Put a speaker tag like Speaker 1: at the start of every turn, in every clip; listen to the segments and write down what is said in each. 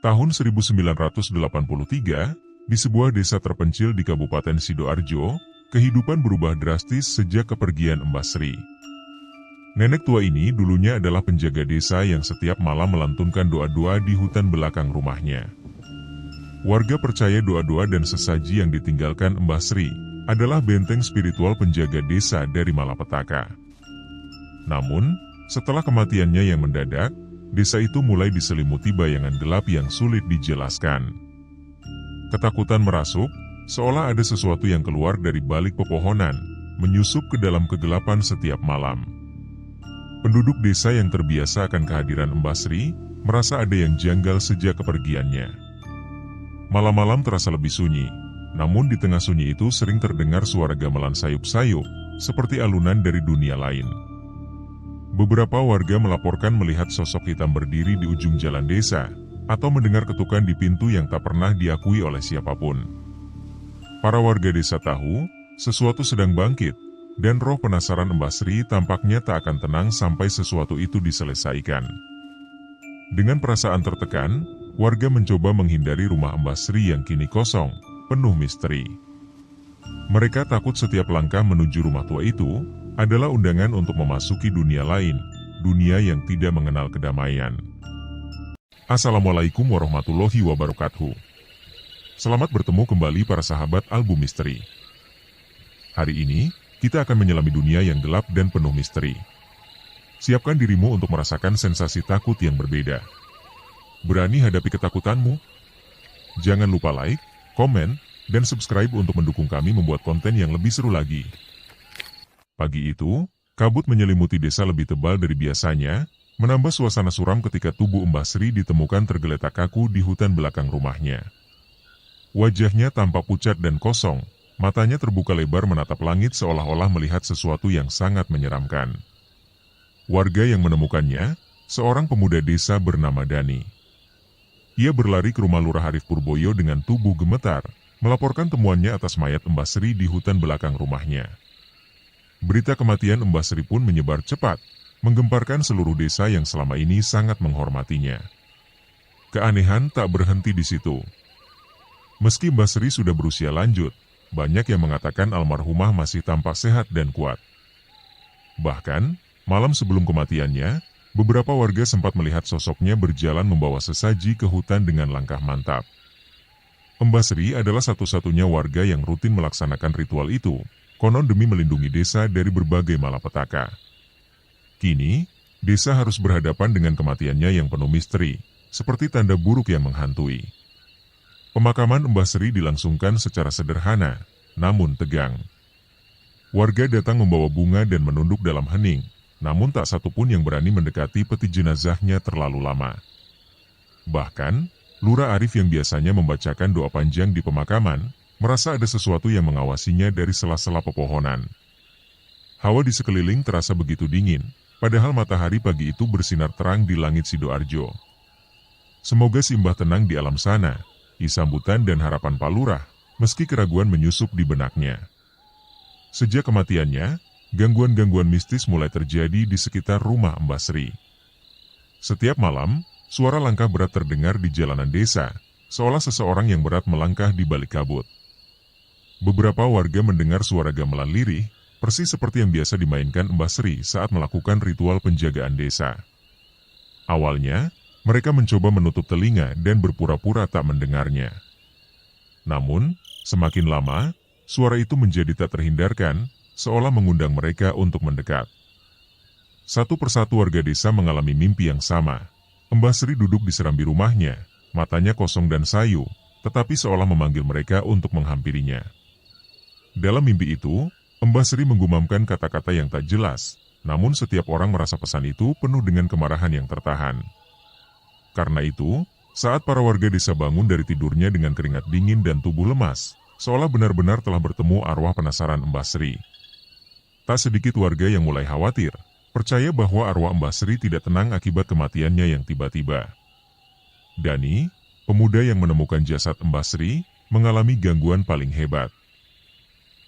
Speaker 1: Tahun 1983, di sebuah desa terpencil di Kabupaten Sidoarjo, kehidupan berubah drastis sejak kepergian Mbah Sri. Nenek tua ini dulunya adalah penjaga desa yang setiap malam melantunkan doa-doa di hutan belakang rumahnya. Warga percaya doa-doa dan sesaji yang ditinggalkan Mbah Sri adalah benteng spiritual penjaga desa dari malapetaka. Namun, setelah kematiannya yang mendadak, desa itu mulai diselimuti bayangan gelap yang sulit dijelaskan. Ketakutan merasuk, seolah ada sesuatu yang keluar dari balik pepohonan, menyusup ke dalam kegelapan setiap malam. Penduduk desa yang terbiasa akan kehadiran Mbah Sri merasa ada yang janggal sejak kepergiannya. Malam-malam terasa lebih sunyi, namun di tengah sunyi itu sering terdengar suara gamelan sayup-sayup, seperti alunan dari dunia lain. Beberapa warga melaporkan melihat sosok hitam berdiri di ujung jalan desa, atau mendengar ketukan di pintu yang tak pernah diakui oleh siapapun. Para warga desa tahu, sesuatu sedang bangkit, dan roh penasaran Mbah Sri tampaknya tak akan tenang sampai sesuatu itu diselesaikan. Dengan perasaan tertekan, warga mencoba menghindari rumah Mbah Sri yang kini kosong, penuh misteri. Mereka takut setiap langkah menuju rumah tua itu adalah undangan untuk memasuki dunia lain, dunia yang tidak mengenal kedamaian. Assalamualaikum warahmatullahi wabarakatuh. Selamat bertemu kembali para sahabat Album Misteri. Hari ini, kita akan menyelami dunia yang gelap dan penuh misteri. Siapkan dirimu untuk merasakan sensasi takut yang berbeda. Berani hadapi ketakutanmu? Jangan lupa like, komen, dan subscribe untuk mendukung kami membuat konten yang lebih seru lagi. Pagi itu, kabut menyelimuti desa lebih tebal dari biasanya, menambah suasana suram ketika tubuh Mbah Sri ditemukan tergeletak kaku di hutan belakang rumahnya. Wajahnya tampak pucat dan kosong, matanya terbuka lebar menatap langit seolah-olah melihat sesuatu yang sangat menyeramkan. Warga yang menemukannya, seorang pemuda desa bernama Dani. Ia berlari ke rumah Lurah Arif Purboyo dengan tubuh gemetar, melaporkan temuannya atas mayat Mbah Sri di hutan belakang rumahnya. Berita kematian Mbah Sri pun menyebar cepat, menggemparkan seluruh desa yang selama ini sangat menghormatinya. Keanehan tak berhenti di situ. Meski Mbah Sri sudah berusia lanjut, banyak yang mengatakan almarhumah masih tampak sehat dan kuat. Bahkan, malam sebelum kematiannya, beberapa warga sempat melihat sosoknya berjalan membawa sesaji ke hutan dengan langkah mantap. Mbah Sri adalah satu-satunya warga yang rutin melaksanakan ritual itu, konon demi melindungi desa dari berbagai malapetaka. Kini, desa harus berhadapan dengan kematiannya yang penuh misteri, seperti tanda buruk yang menghantui. Pemakaman Mbah Sri dilangsungkan secara sederhana, namun tegang. Warga datang membawa bunga dan menunduk dalam hening, namun tak satupun yang berani mendekati peti jenazahnya terlalu lama. Bahkan, Lurah Arif yang biasanya membacakan doa panjang di pemakaman, merasa ada sesuatu yang mengawasinya dari sela-sela pepohonan. Hawa di sekeliling terasa begitu dingin, padahal matahari pagi itu bersinar terang di langit Sidoarjo. Semoga si Mbah tenang di alam sana, sambutan dan harapan Pak Lurah, meski keraguan menyusup di benaknya. Sejak kematiannya, gangguan-gangguan mistis mulai terjadi di sekitar rumah Mbah Sri. Setiap malam, suara langkah berat terdengar di jalanan desa, seolah seseorang yang berat melangkah di balik kabut. Beberapa warga mendengar suara gamelan lirih, persis seperti yang biasa dimainkan Mbah Sri saat melakukan ritual penjagaan desa. Awalnya, mereka mencoba menutup telinga dan berpura-pura tak mendengarnya. Namun, semakin lama, suara itu menjadi tak terhindarkan, seolah mengundang mereka untuk mendekat. Satu persatu warga desa mengalami mimpi yang sama. Mbah Sri duduk di serambi rumahnya, matanya kosong dan sayu, tetapi seolah memanggil mereka untuk menghampirinya. Dalam mimpi itu, Mbah Sri menggumamkan kata-kata yang tak jelas, namun setiap orang merasa pesan itu penuh dengan kemarahan yang tertahan. Karena itu, saat para warga desa bangun dari tidurnya dengan keringat dingin dan tubuh lemas, seolah benar-benar telah bertemu arwah penasaran Mbah Sri. Tak sedikit warga yang mulai khawatir, percaya bahwa arwah Mbah Sri tidak tenang akibat kematiannya yang tiba-tiba. Dani, pemuda yang menemukan jasad Mbah Sri, mengalami gangguan paling hebat.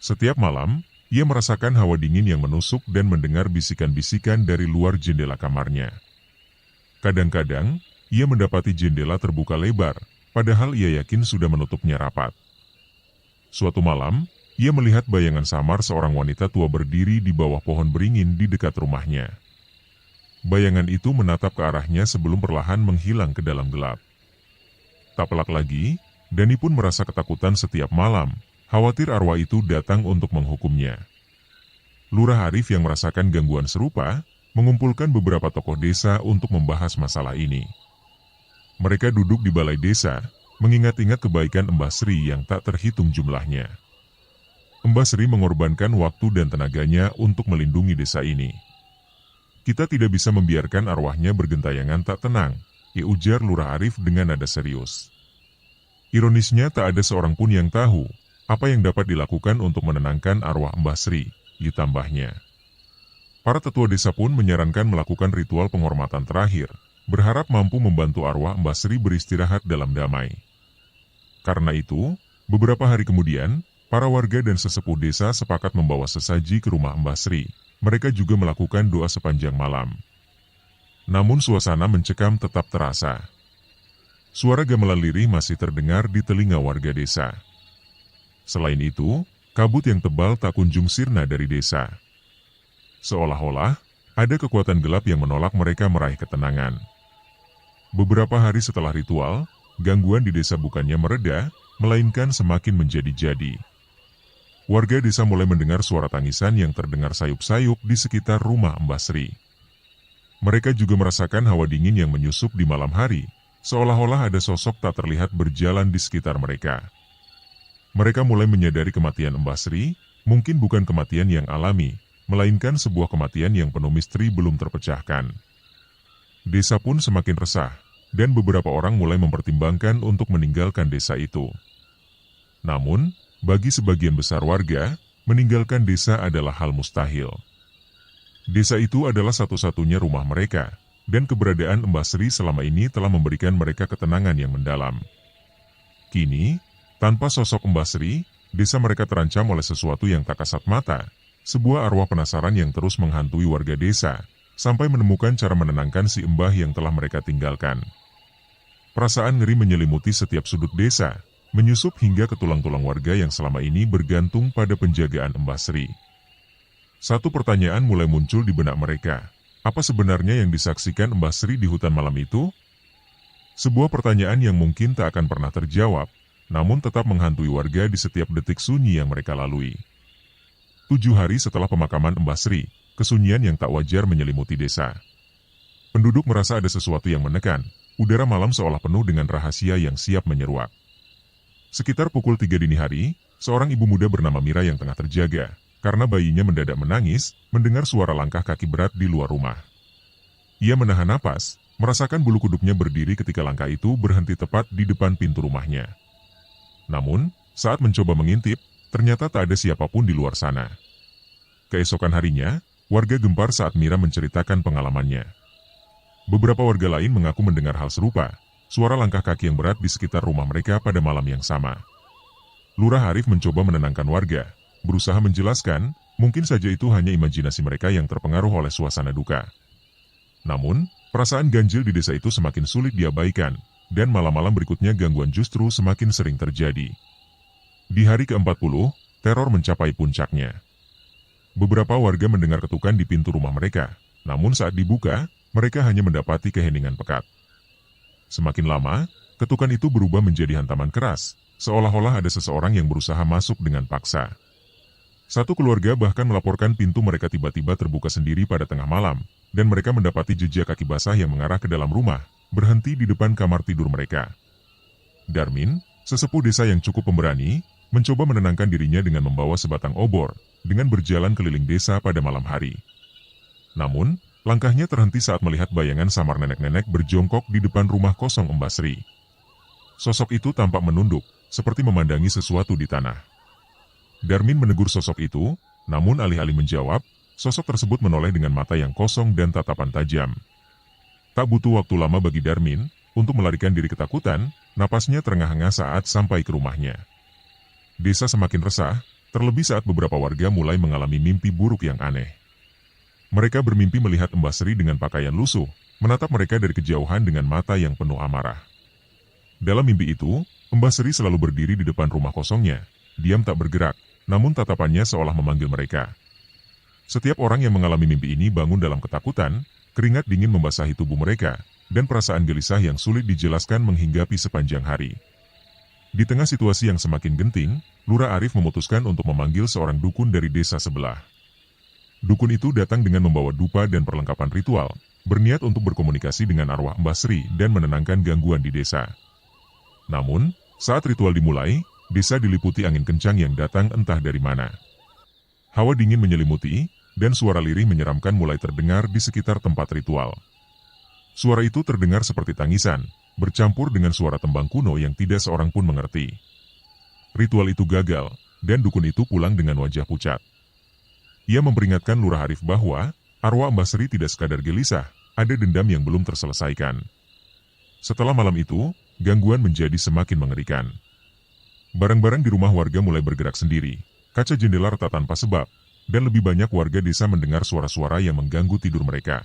Speaker 1: Setiap malam, ia merasakan hawa dingin yang menusuk dan mendengar bisikan-bisikan dari luar jendela kamarnya. Kadang-kadang, ia mendapati jendela terbuka lebar, padahal ia yakin sudah menutupnya rapat. Suatu malam, ia melihat bayangan samar seorang wanita tua berdiri di bawah pohon beringin di dekat rumahnya. Bayangan itu menatap ke arahnya sebelum perlahan menghilang ke dalam gelap. Tak pelak lagi, Dani pun merasa ketakutan setiap malam, khawatir arwah itu datang untuk menghukumnya. Lurah Arif yang merasakan gangguan serupa, mengumpulkan beberapa tokoh desa untuk membahas masalah ini. Mereka duduk di balai desa, mengingat-ingat kebaikan Mbah Sri yang tak terhitung jumlahnya. Mbah Sri mengorbankan waktu dan tenaganya untuk melindungi desa ini. Kita tidak bisa membiarkan arwahnya bergentayangan tak tenang, ujar Lurah Arif dengan nada serius. Ironisnya tak ada seorang pun yang tahu apa yang dapat dilakukan untuk menenangkan arwah Mbah Sri, ditambahnya. Para tetua desa pun menyarankan melakukan ritual penghormatan terakhir, berharap mampu membantu arwah Mbah Sri beristirahat dalam damai. Karena itu, beberapa hari kemudian, para warga dan sesepuh desa sepakat membawa sesaji ke rumah Mbah Sri. Mereka juga melakukan doa sepanjang malam. Namun suasana mencekam tetap terasa. Suara gamelan lirih masih terdengar di telinga warga desa. Selain itu, kabut yang tebal tak kunjung sirna dari desa. Seolah-olah, ada kekuatan gelap yang menolak mereka meraih ketenangan. Beberapa hari setelah ritual, gangguan di desa bukannya mereda, melainkan semakin menjadi-jadi. Warga desa mulai mendengar suara tangisan yang terdengar sayup-sayup di sekitar rumah Mbah Sri. Mereka juga merasakan hawa dingin yang menyusup di malam hari, seolah-olah ada sosok tak terlihat berjalan di sekitar mereka. Mereka mulai menyadari kematian Mbah Sri, mungkin bukan kematian yang alami, melainkan sebuah kematian yang penuh misteri belum terpecahkan. Desa pun semakin resah, dan beberapa orang mulai mempertimbangkan untuk meninggalkan desa itu. Namun, bagi sebagian besar warga, meninggalkan desa adalah hal mustahil. Desa itu adalah satu-satunya rumah mereka, dan keberadaan Mbah Sri selama ini telah memberikan mereka ketenangan yang mendalam. Kini, tanpa sosok Mbah Sri, desa mereka terancam oleh sesuatu yang tak kasat mata, sebuah arwah penasaran yang terus menghantui warga desa, sampai menemukan cara menenangkan si Mbah yang telah mereka tinggalkan. Perasaan ngeri menyelimuti setiap sudut desa, menyusup hingga ke tulang-tulang warga yang selama ini bergantung pada penjagaan Mbah Sri. Satu pertanyaan mulai muncul di benak mereka. Apa sebenarnya yang disaksikan Mbah Sri di hutan malam itu? Sebuah pertanyaan yang mungkin tak akan pernah terjawab, namun tetap menghantui warga di setiap detik sunyi yang mereka lalui. 7 hari setelah pemakaman Mbah Sri, kesunyian yang tak wajar menyelimuti desa. Penduduk merasa ada sesuatu yang menekan, udara malam seolah penuh dengan rahasia yang siap menyeruak. Sekitar pukul 3 dini hari, seorang ibu muda bernama Mira yang tengah terjaga, karena bayinya mendadak menangis, mendengar suara langkah kaki berat di luar rumah. Ia menahan napas, merasakan bulu kuduknya berdiri ketika langkah itu berhenti tepat di depan pintu rumahnya. Namun, saat mencoba mengintip, ternyata tak ada siapapun di luar sana. Keesokan harinya, warga gempar saat Mira menceritakan pengalamannya. Beberapa warga lain mengaku mendengar hal serupa, suara langkah kaki yang berat di sekitar rumah mereka pada malam yang sama. Lurah Arif mencoba menenangkan warga, berusaha menjelaskan, mungkin saja itu hanya imajinasi mereka yang terpengaruh oleh suasana duka. Namun, perasaan ganjil di desa itu semakin sulit diabaikan, dan malam-malam berikutnya gangguan justru semakin sering terjadi. Di hari ke-40, teror mencapai puncaknya. Beberapa warga mendengar ketukan di pintu rumah mereka, namun saat dibuka, mereka hanya mendapati keheningan pekat. Semakin lama, ketukan itu berubah menjadi hantaman keras, seolah-olah ada seseorang yang berusaha masuk dengan paksa. Satu keluarga bahkan melaporkan pintu mereka tiba-tiba terbuka sendiri pada tengah malam, dan mereka mendapati jejak kaki basah yang mengarah ke dalam rumah, berhenti di depan kamar tidur mereka. Darmin, sesepuh desa yang cukup pemberani, mencoba menenangkan dirinya dengan membawa sebatang obor, dengan berjalan keliling desa pada malam hari. Namun, langkahnya terhenti saat melihat bayangan samar nenek-nenek berjongkok di depan rumah kosong Mbah Sri. Sosok itu tampak menunduk, seperti memandangi sesuatu di tanah. Darmin menegur sosok itu, namun alih-alih menjawab, sosok tersebut menoleh dengan mata yang kosong dan tatapan tajam. Tak butuh waktu lama bagi Darmin untuk melarikan diri ketakutan, napasnya terengah-engah saat sampai ke rumahnya. Desa semakin resah, terlebih saat beberapa warga mulai mengalami mimpi buruk yang aneh. Mereka bermimpi melihat Mbah Sri dengan pakaian lusuh, menatap mereka dari kejauhan dengan mata yang penuh amarah. Dalam mimpi itu, Mbah Sri selalu berdiri di depan rumah kosongnya, diam tak bergerak, namun tatapannya seolah memanggil mereka. Setiap orang yang mengalami mimpi ini bangun dalam ketakutan, keringat dingin membasahi tubuh mereka, dan perasaan gelisah yang sulit dijelaskan menghinggapi sepanjang hari. Di tengah situasi yang semakin genting, Lurah Arif memutuskan untuk memanggil seorang dukun dari desa sebelah. Dukun itu datang dengan membawa dupa dan perlengkapan ritual, berniat untuk berkomunikasi dengan arwah Mbah Sri dan menenangkan gangguan di desa. Namun, saat ritual dimulai, desa diliputi angin kencang yang datang entah dari mana. Hawa dingin menyelimuti, dan suara lirih menyeramkan mulai terdengar di sekitar tempat ritual. Suara itu terdengar seperti tangisan, bercampur dengan suara tembang kuno yang tidak seorang pun mengerti. Ritual itu gagal, dan dukun itu pulang dengan wajah pucat. Ia memperingatkan Lurah Arif bahwa arwah Mbah Sri tidak sekadar gelisah, ada dendam yang belum terselesaikan. Setelah malam itu, gangguan menjadi semakin mengerikan. Barang-barang di rumah warga mulai bergerak sendiri, kaca jendela retak tanpa sebab, dan lebih banyak warga desa mendengar suara-suara yang mengganggu tidur mereka.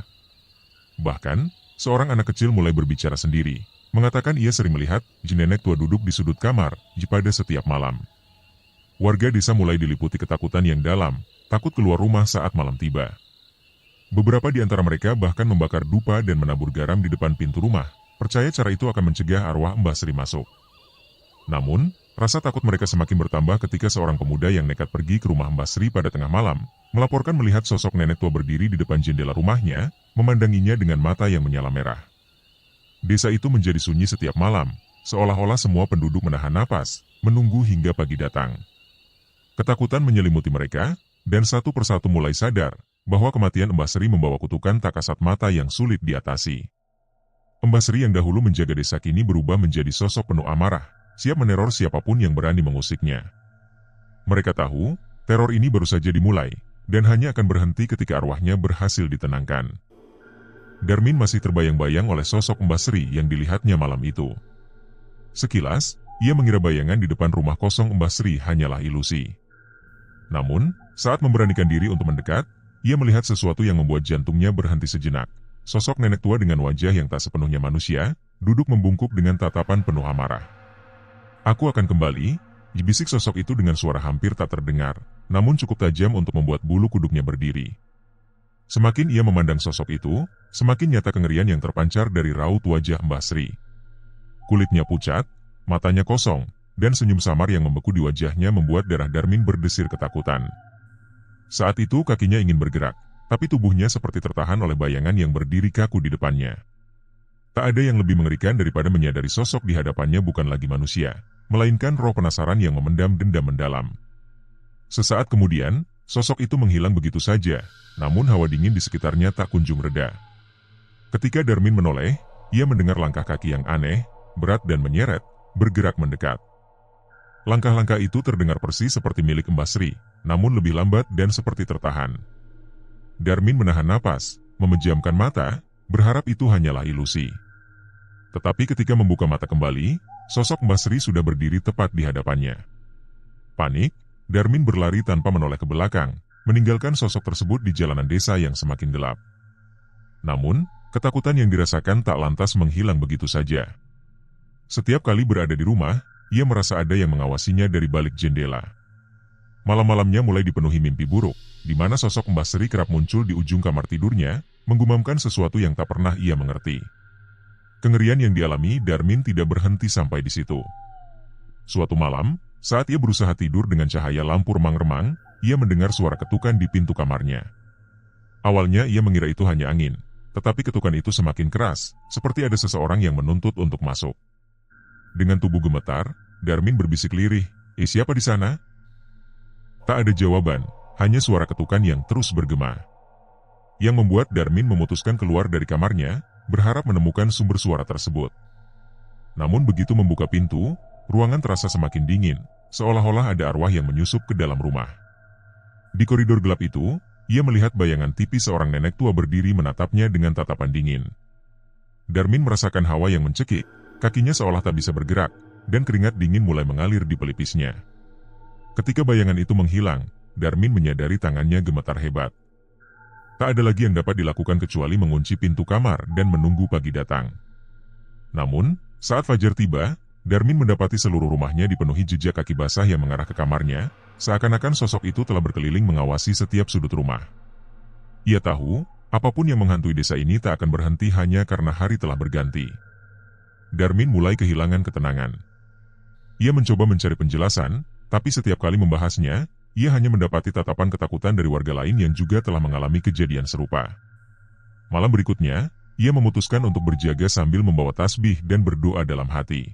Speaker 1: Bahkan, seorang anak kecil mulai berbicara sendiri, mengatakan ia sering melihat nenek tua duduk di sudut kamar pada setiap malam. Warga desa mulai diliputi ketakutan yang dalam, takut keluar rumah saat malam tiba. Beberapa di antara mereka bahkan membakar dupa dan menabur garam di depan pintu rumah, percaya cara itu akan mencegah arwah Mbah Sri masuk. Namun, rasa takut mereka semakin bertambah ketika seorang pemuda yang nekat pergi ke rumah Mbah Sri pada tengah malam, melaporkan melihat sosok nenek tua berdiri di depan jendela rumahnya, memandanginya dengan mata yang menyala merah. Desa itu menjadi sunyi setiap malam, seolah-olah semua penduduk menahan napas, menunggu hingga pagi datang. Ketakutan menyelimuti mereka, dan satu persatu mulai sadar bahwa kematian Mbah Sri membawa kutukan tak kasat mata yang sulit diatasi. Mbah Sri yang dahulu menjaga desa kini berubah menjadi sosok penuh amarah, siap meneror siapapun yang berani mengusiknya. Mereka tahu, teror ini baru saja dimulai, dan hanya akan berhenti ketika arwahnya berhasil ditenangkan. Darmin masih terbayang-bayang oleh sosok Mbah Sri yang dilihatnya malam itu. Sekilas, ia mengira bayangan di depan rumah kosong Mbah Sri hanyalah ilusi. Namun, saat memberanikan diri untuk mendekat, ia melihat sesuatu yang membuat jantungnya berhenti sejenak. Sosok nenek tua dengan wajah yang tak sepenuhnya manusia, duduk membungkuk dengan tatapan penuh amarah. "Aku akan kembali," bisik sosok itu dengan suara hampir tak terdengar, namun cukup tajam untuk membuat bulu kuduknya berdiri. Semakin ia memandang sosok itu, semakin nyata kengerian yang terpancar dari raut wajah Mbah Sri. Kulitnya pucat, matanya kosong, dan senyum samar yang membeku di wajahnya membuat darah Darmin berdesir ketakutan. Saat itu kakinya ingin bergerak, tapi tubuhnya seperti tertahan oleh bayangan yang berdiri kaku di depannya. Tak ada yang lebih mengerikan daripada menyadari sosok di hadapannya bukan lagi manusia, melainkan roh penasaran yang memendam dendam mendalam. Sesaat kemudian, sosok itu menghilang begitu saja, namun hawa dingin di sekitarnya tak kunjung reda. Ketika Darmin menoleh, ia mendengar langkah kaki yang aneh, berat dan menyeret, bergerak mendekat. Langkah-langkah itu terdengar persis seperti milik Mbah Sri, namun lebih lambat dan seperti tertahan. Darmin menahan napas, memejamkan mata, berharap itu hanyalah ilusi. Tetapi ketika membuka mata kembali, sosok Mbah Sri sudah berdiri tepat di hadapannya. Panik, Darmin berlari tanpa menoleh ke belakang, meninggalkan sosok tersebut di jalanan desa yang semakin gelap. Namun, ketakutan yang dirasakan tak lantas menghilang begitu saja. Setiap kali berada di rumah, ia merasa ada yang mengawasinya dari balik jendela. Malam-malamnya mulai dipenuhi mimpi buruk, di mana sosok Mbah Sri kerap muncul di ujung kamar tidurnya, menggumamkan sesuatu yang tak pernah ia mengerti. Kengerian yang dialami Darmin tidak berhenti sampai di situ. Suatu malam, saat ia berusaha tidur dengan cahaya lampu remang-remang, ia mendengar suara ketukan di pintu kamarnya. Awalnya ia mengira itu hanya angin, tetapi ketukan itu semakin keras, seperti ada seseorang yang menuntut untuk masuk. Dengan tubuh gemetar, Darmin berbisik lirih, "Siapa di sana?" Tak ada jawaban, hanya suara ketukan yang terus bergema. Yang membuat Darmin memutuskan keluar dari kamarnya, berharap menemukan sumber suara tersebut. Namun begitu membuka pintu, ruangan terasa semakin dingin, seolah-olah ada arwah yang menyusup ke dalam rumah. Di koridor gelap itu, ia melihat bayangan tipis seorang nenek tua berdiri menatapnya dengan tatapan dingin. Darmin merasakan hawa yang mencekik, kakinya seolah tak bisa bergerak, dan keringat dingin mulai mengalir di pelipisnya. Ketika bayangan itu menghilang, Darmin menyadari tangannya gemetar hebat. Tak ada lagi yang dapat dilakukan kecuali mengunci pintu kamar dan menunggu pagi datang. Namun, saat fajar tiba, Darmin mendapati seluruh rumahnya dipenuhi jejak kaki basah yang mengarah ke kamarnya, seakan-akan sosok itu telah berkeliling mengawasi setiap sudut rumah. Ia tahu, apapun yang menghantui desa ini tak akan berhenti hanya karena hari telah berganti. Darmin mulai kehilangan ketenangan. Ia mencoba mencari penjelasan, tapi setiap kali membahasnya, ia hanya mendapati tatapan ketakutan dari warga lain yang juga telah mengalami kejadian serupa. Malam berikutnya, ia memutuskan untuk berjaga sambil membawa tasbih dan berdoa dalam hati.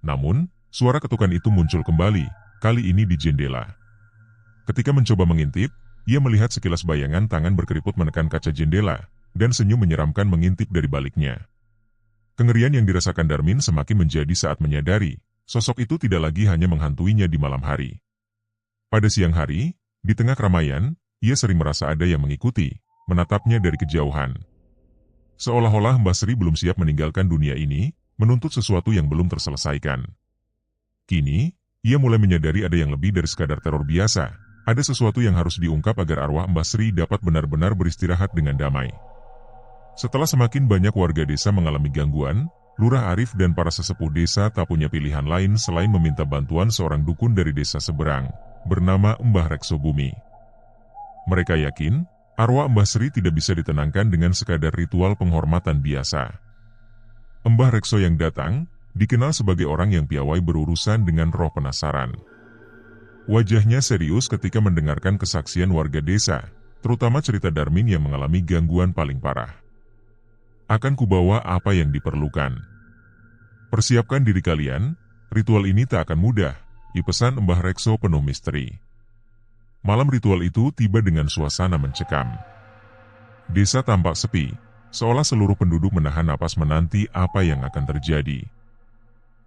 Speaker 1: Namun, suara ketukan itu muncul kembali, kali ini di jendela. Ketika mencoba mengintip, ia melihat sekilas bayangan tangan berkeriput menekan kaca jendela, dan senyum menyeramkan mengintip dari baliknya. Kengerian yang dirasakan Darmin semakin menjadi saat menyadari, sosok itu tidak lagi hanya menghantuinya di malam hari. Pada siang hari, di tengah keramaian, ia sering merasa ada yang mengikuti, menatapnya dari kejauhan. Seolah-olah Mbah Sri belum siap meninggalkan dunia ini, menuntut sesuatu yang belum terselesaikan. Kini, ia mulai menyadari ada yang lebih dari sekadar teror biasa, ada sesuatu yang harus diungkap agar arwah Mbah Sri dapat benar-benar beristirahat dengan damai. Setelah semakin banyak warga desa mengalami gangguan, Lurah Arif dan para sesepuh desa tak punya pilihan lain selain meminta bantuan seorang dukun dari desa seberang, bernama Mbah Rekso Bumi. Mereka yakin, arwah Mbah Sri tidak bisa ditenangkan dengan sekadar ritual penghormatan biasa. Mbah Rekso yang datang, dikenal sebagai orang yang piawai berurusan dengan roh penasaran. Wajahnya serius ketika mendengarkan kesaksian warga desa, terutama cerita Darmin yang mengalami gangguan paling parah. Akan kubawa apa yang diperlukan. Persiapkan diri kalian, ritual ini tak akan mudah, dipesan Mbah Rekso penuh misteri. Malam ritual itu tiba dengan suasana mencekam. Desa tampak sepi, seolah seluruh penduduk menahan napas menanti apa yang akan terjadi.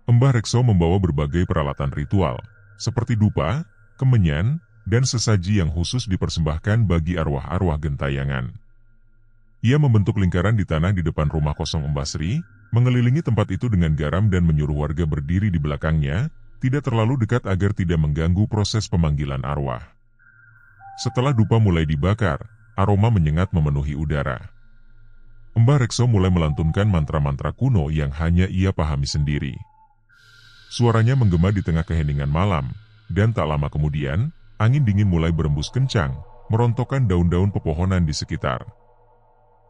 Speaker 1: Mbah Rekso membawa berbagai peralatan ritual, seperti dupa, kemenyan, dan sesaji yang khusus dipersembahkan bagi arwah-arwah gentayangan. Ia membentuk lingkaran di tanah di depan rumah kosong Mbah Sri, mengelilingi tempat itu dengan garam dan menyuruh warga berdiri di belakangnya, tidak terlalu dekat agar tidak mengganggu proses pemanggilan arwah. Setelah dupa mulai dibakar, aroma menyengat memenuhi udara. Mbah Rekso mulai melantunkan mantra-mantra kuno yang hanya ia pahami sendiri. Suaranya menggema di tengah keheningan malam, dan tak lama kemudian, angin dingin mulai berembus kencang, merontokkan daun-daun pepohonan di sekitar.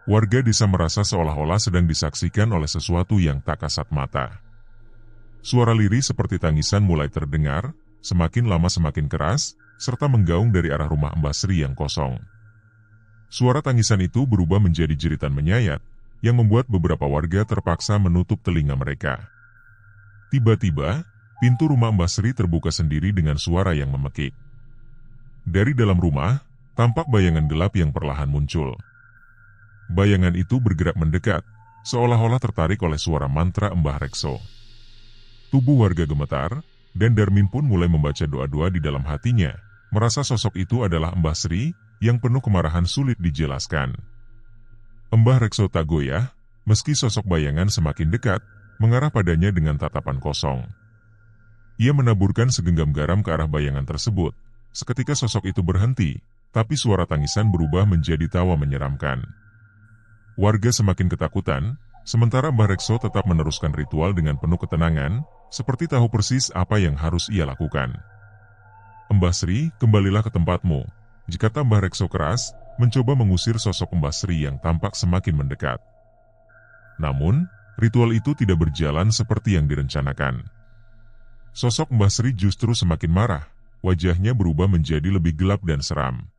Speaker 1: Warga desa merasa seolah-olah sedang disaksikan oleh sesuatu yang tak kasat mata. Suara lirih seperti tangisan mulai terdengar, semakin lama semakin keras, serta menggaung dari arah rumah Mbah Sri yang kosong. Suara tangisan itu berubah menjadi jeritan menyayat, yang membuat beberapa warga terpaksa menutup telinga mereka. Tiba-tiba, pintu rumah Mbah Sri terbuka sendiri dengan suara yang memekik. Dari dalam rumah, tampak bayangan gelap yang perlahan muncul. Bayangan itu bergerak mendekat, seolah-olah tertarik oleh suara mantra Mbah Rekso. Tubuh warga gemetar, dan Darmin pun mulai membaca doa-doa di dalam hatinya, merasa sosok itu adalah Mbah Sri, yang penuh kemarahan sulit dijelaskan. Mbah Rekso tak goyah, meski sosok bayangan semakin dekat, mengarah padanya dengan tatapan kosong. Ia menaburkan segenggam garam ke arah bayangan tersebut. Seketika sosok itu berhenti, tapi suara tangisan berubah menjadi tawa menyeramkan. Warga semakin ketakutan, sementara Mbah Rekso tetap meneruskan ritual dengan penuh ketenangan, seperti tahu persis apa yang harus ia lakukan. Mbah Sri, kembalilah ke tempatmu. Kata Mbah Rekso keras, mencoba mengusir sosok Mbah Sri yang tampak semakin mendekat. Namun, ritual itu tidak berjalan seperti yang direncanakan. Sosok Mbah Sri justru semakin marah, wajahnya berubah menjadi lebih gelap dan seram.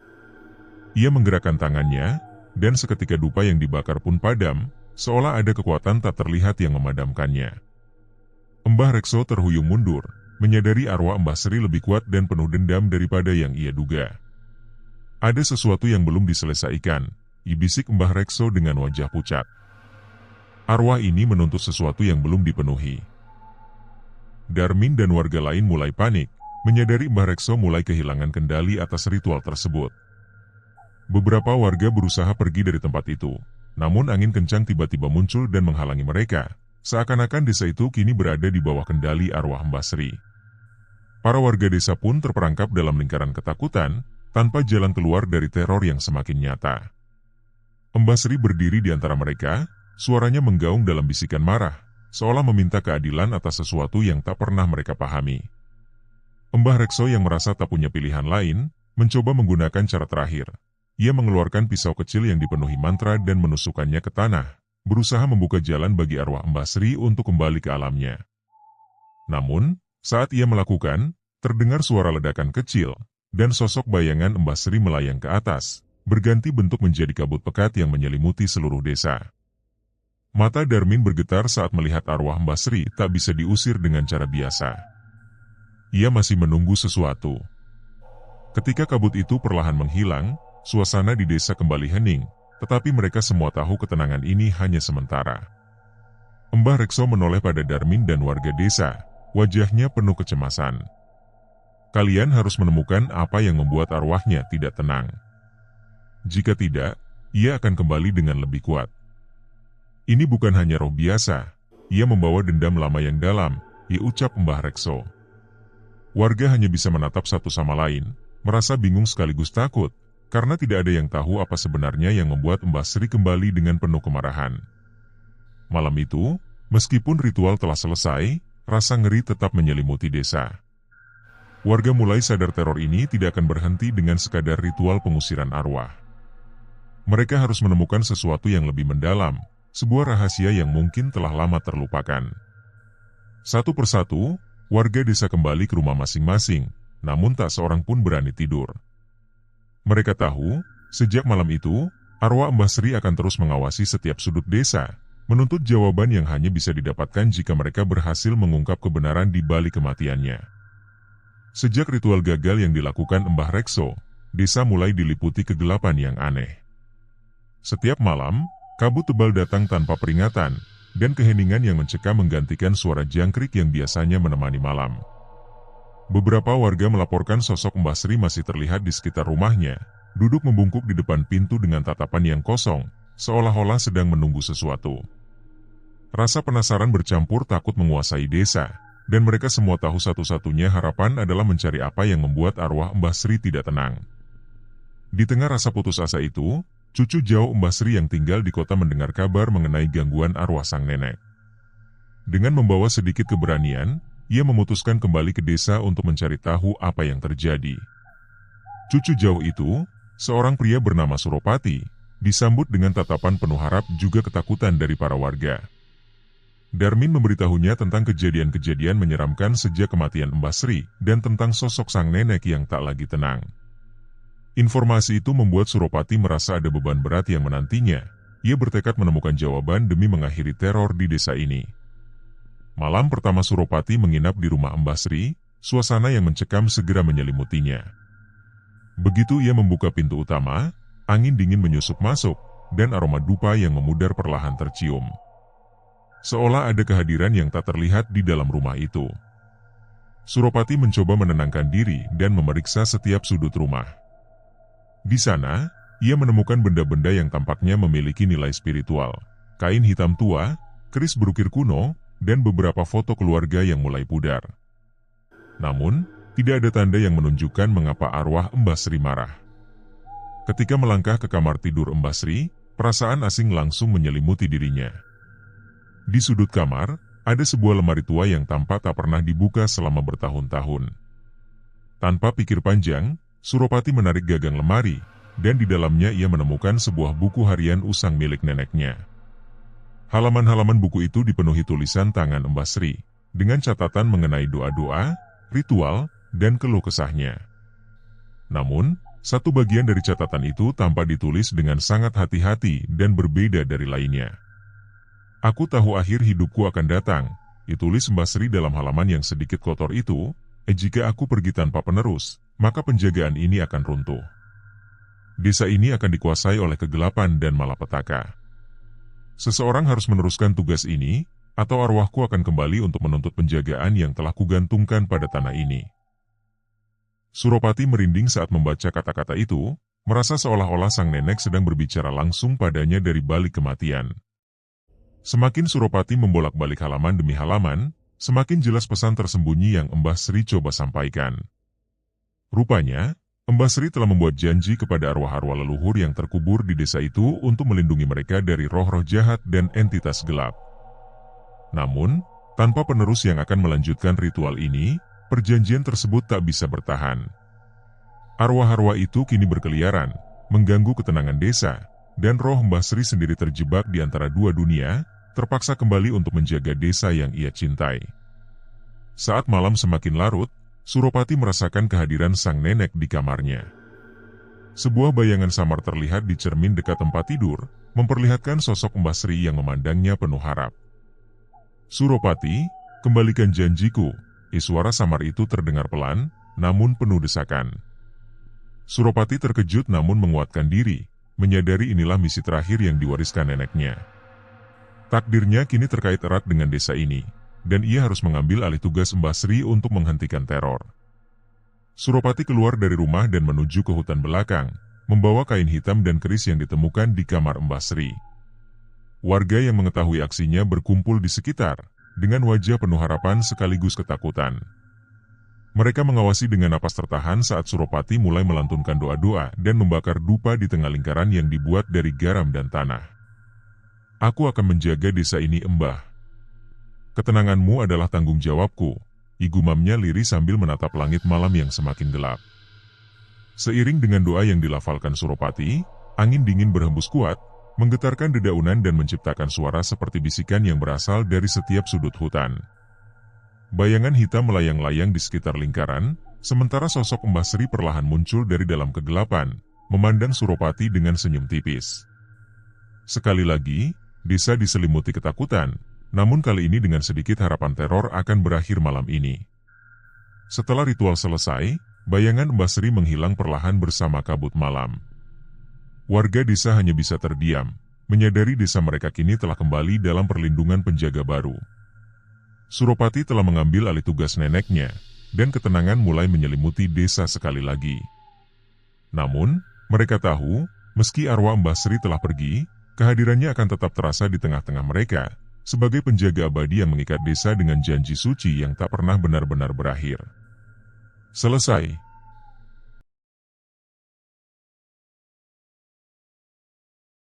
Speaker 1: Ia menggerakkan tangannya, dan seketika dupa yang dibakar pun padam, seolah ada kekuatan tak terlihat yang memadamkannya. Mbah Rekso terhuyung mundur, menyadari arwah Mbah Sri lebih kuat dan penuh dendam daripada yang ia duga. Ada sesuatu yang belum diselesaikan, ibisik Mbah Rekso dengan wajah pucat. Arwah ini menuntut sesuatu yang belum dipenuhi. Darmin dan warga lain mulai panik, menyadari Mbah Rekso mulai kehilangan kendali atas ritual tersebut. Beberapa warga berusaha pergi dari tempat itu, namun angin kencang tiba-tiba muncul dan menghalangi mereka, seakan-akan desa itu kini berada di bawah kendali arwah Mbah Sri. Para warga desa pun terperangkap dalam lingkaran ketakutan, tanpa jalan keluar dari teror yang semakin nyata. Mbah Sri berdiri di antara mereka, suaranya menggaung dalam bisikan marah, seolah meminta keadilan atas sesuatu yang tak pernah mereka pahami. Mbah Rekso yang merasa tak punya pilihan lain, mencoba menggunakan cara terakhir. Ia mengeluarkan pisau kecil yang dipenuhi mantra dan menusukkannya ke tanah, berusaha membuka jalan bagi arwah Mbah Sri untuk kembali ke alamnya. Namun, saat ia melakukan, terdengar suara ledakan kecil, dan sosok bayangan Mbah Sri melayang ke atas, berganti bentuk menjadi kabut pekat yang menyelimuti seluruh desa. Mata Darmin bergetar saat melihat arwah Mbah Sri tak bisa diusir dengan cara biasa. Ia masih menunggu sesuatu. Ketika kabut itu perlahan menghilang, suasana di desa kembali hening, tetapi mereka semua tahu ketenangan ini hanya sementara. Mbah Rekso menoleh pada Darmin dan warga desa, wajahnya penuh kecemasan. Kalian harus menemukan apa yang membuat arwahnya tidak tenang. Jika tidak, ia akan kembali dengan lebih kuat. Ini bukan hanya roh biasa, ia membawa dendam lama yang dalam, ucap Mbah Rekso. Warga hanya bisa menatap satu sama lain, merasa bingung sekaligus takut, karena tidak ada yang tahu apa sebenarnya yang membuat Mbah Sri kembali dengan penuh kemarahan. Malam itu, meskipun ritual telah selesai, rasa ngeri tetap menyelimuti desa. Warga mulai sadar teror ini tidak akan berhenti dengan sekadar ritual pengusiran arwah. Mereka harus menemukan sesuatu yang lebih mendalam, sebuah rahasia yang mungkin telah lama terlupakan. Satu persatu, warga desa kembali ke rumah masing-masing, namun tak seorang pun berani tidur. Mereka tahu, sejak malam itu, arwah Mbah Sri akan terus mengawasi setiap sudut desa, menuntut jawaban yang hanya bisa didapatkan jika mereka berhasil mengungkap kebenaran di balik kematiannya. Sejak ritual gagal yang dilakukan Mbah Rekso, desa mulai diliputi kegelapan yang aneh. Setiap malam, kabut tebal datang tanpa peringatan, dan keheningan yang mencekam menggantikan suara jangkrik yang biasanya menemani malam. Beberapa warga melaporkan sosok Mbah Sri masih terlihat di sekitar rumahnya, duduk membungkuk di depan pintu dengan tatapan yang kosong, seolah-olah sedang menunggu sesuatu. Rasa penasaran bercampur takut menguasai desa, dan mereka semua tahu satu-satunya harapan adalah mencari apa yang membuat arwah Mbah Sri tidak tenang. Di tengah rasa putus asa itu, cucu jauh Mbah Sri yang tinggal di kota mendengar kabar mengenai gangguan arwah sang nenek. Dengan membawa sedikit keberanian, ia memutuskan kembali ke desa untuk mencari tahu apa yang terjadi. Cucu jauh itu, seorang pria bernama Suropati, disambut dengan tatapan penuh harap juga ketakutan dari para warga. Darmin memberitahunya tentang kejadian-kejadian menyeramkan sejak kematian Mbah Sri dan tentang sosok sang nenek yang tak lagi tenang. Informasi itu membuat Suropati merasa ada beban berat yang menantinya. Ia bertekad menemukan jawaban demi mengakhiri teror di desa ini. Malam pertama Suropati menginap di rumah Mbah Sri, suasana yang mencekam segera menyelimutinya. Begitu ia membuka pintu utama, angin dingin menyusup masuk, dan aroma dupa yang memudar perlahan tercium. Seolah ada kehadiran yang tak terlihat di dalam rumah itu. Suropati mencoba menenangkan diri dan memeriksa setiap sudut rumah. Di sana, ia menemukan benda-benda yang tampaknya memiliki nilai spiritual, kain hitam tua, keris berukir kuno, dan beberapa foto keluarga yang mulai pudar. Namun, tidak ada tanda yang menunjukkan mengapa arwah Mbah Sri marah. Ketika melangkah ke kamar tidur Mbah Sri, perasaan asing langsung menyelimuti dirinya. Di sudut kamar, ada sebuah lemari tua yang tampak tak pernah dibuka selama bertahun-tahun. Tanpa pikir panjang, Suropati menarik gagang lemari, dan di dalamnya ia menemukan sebuah buku harian usang milik neneknya. Halaman-halaman buku itu dipenuhi tulisan tangan Mbah Sri, dengan catatan mengenai doa-doa, ritual, dan keluh kesahnya. Namun, satu bagian dari catatan itu tampak ditulis dengan sangat hati-hati dan berbeda dari lainnya. Aku tahu akhir hidupku akan datang, ditulis Mbah Sri dalam halaman yang sedikit kotor itu. Jika aku pergi tanpa penerus, maka penjagaan ini akan runtuh. Desa ini akan dikuasai oleh kegelapan dan malapetaka. Seseorang harus meneruskan tugas ini, atau arwahku akan kembali untuk menuntut penjagaan yang telah kugantungkan pada tanah ini. Suropati merinding saat membaca kata-kata itu, merasa seolah-olah sang nenek sedang berbicara langsung padanya dari balik kematian. Semakin Suropati membolak-balik halaman demi halaman, semakin jelas pesan tersembunyi yang Mbah Sri coba sampaikan. Rupanya, Mbah Sri telah membuat janji kepada arwah-arwah leluhur yang terkubur di desa itu untuk melindungi mereka dari roh-roh jahat dan entitas gelap. Namun, tanpa penerus yang akan melanjutkan ritual ini, perjanjian tersebut tak bisa bertahan. Arwah-arwah itu kini berkeliaran, mengganggu ketenangan desa, dan roh Mbah Sri sendiri terjebak di antara dua dunia, terpaksa kembali untuk menjaga desa yang ia cintai. Saat malam semakin larut, Suropati merasakan kehadiran sang nenek di kamarnya. Sebuah bayangan samar terlihat di cermin dekat tempat tidur, memperlihatkan sosok Mbah Sri yang memandangnya penuh harap. "Suropati, kembalikan janjiku." Suara samar itu terdengar pelan, namun penuh desakan. Suropati terkejut namun menguatkan diri, menyadari inilah misi terakhir yang diwariskan neneknya. Takdirnya kini terkait erat dengan desa ini, dan ia harus mengambil alih tugas Mbah Sri untuk menghentikan teror. Suropati keluar dari rumah dan menuju ke hutan belakang, membawa kain hitam dan keris yang ditemukan di kamar Mbah Sri. Warga yang mengetahui aksinya berkumpul di sekitar, dengan wajah penuh harapan sekaligus ketakutan. Mereka mengawasi dengan napas tertahan saat Suropati mulai melantunkan doa-doa dan membakar dupa di tengah lingkaran yang dibuat dari garam dan tanah. "Aku akan menjaga desa ini, Mbah. Ketenanganmu adalah tanggung jawabku," igumamnya lirih sambil menatap langit malam yang semakin gelap. Seiring dengan doa yang dilafalkan Suropati, angin dingin berhembus kuat, menggetarkan dedaunan dan menciptakan suara seperti bisikan yang berasal dari setiap sudut hutan. Bayangan hitam melayang-layang di sekitar lingkaran, sementara sosok Mbah Sri perlahan muncul dari dalam kegelapan, memandang Suropati dengan senyum tipis. Sekali lagi, desa diselimuti ketakutan, namun kali ini dengan sedikit harapan teror akan berakhir malam ini. Setelah ritual selesai, bayangan Mbah Sri menghilang perlahan bersama kabut malam. Warga desa hanya bisa terdiam, menyadari desa mereka kini telah kembali dalam perlindungan penjaga baru. Suropati telah mengambil alih tugas neneknya, dan ketenangan mulai menyelimuti desa sekali lagi. Namun, mereka tahu, meski arwah Mbah Sri telah pergi, kehadirannya akan tetap terasa di tengah-tengah mereka, sebagai penjaga abadi yang mengikat desa dengan janji suci yang tak pernah benar-benar berakhir. Selesai.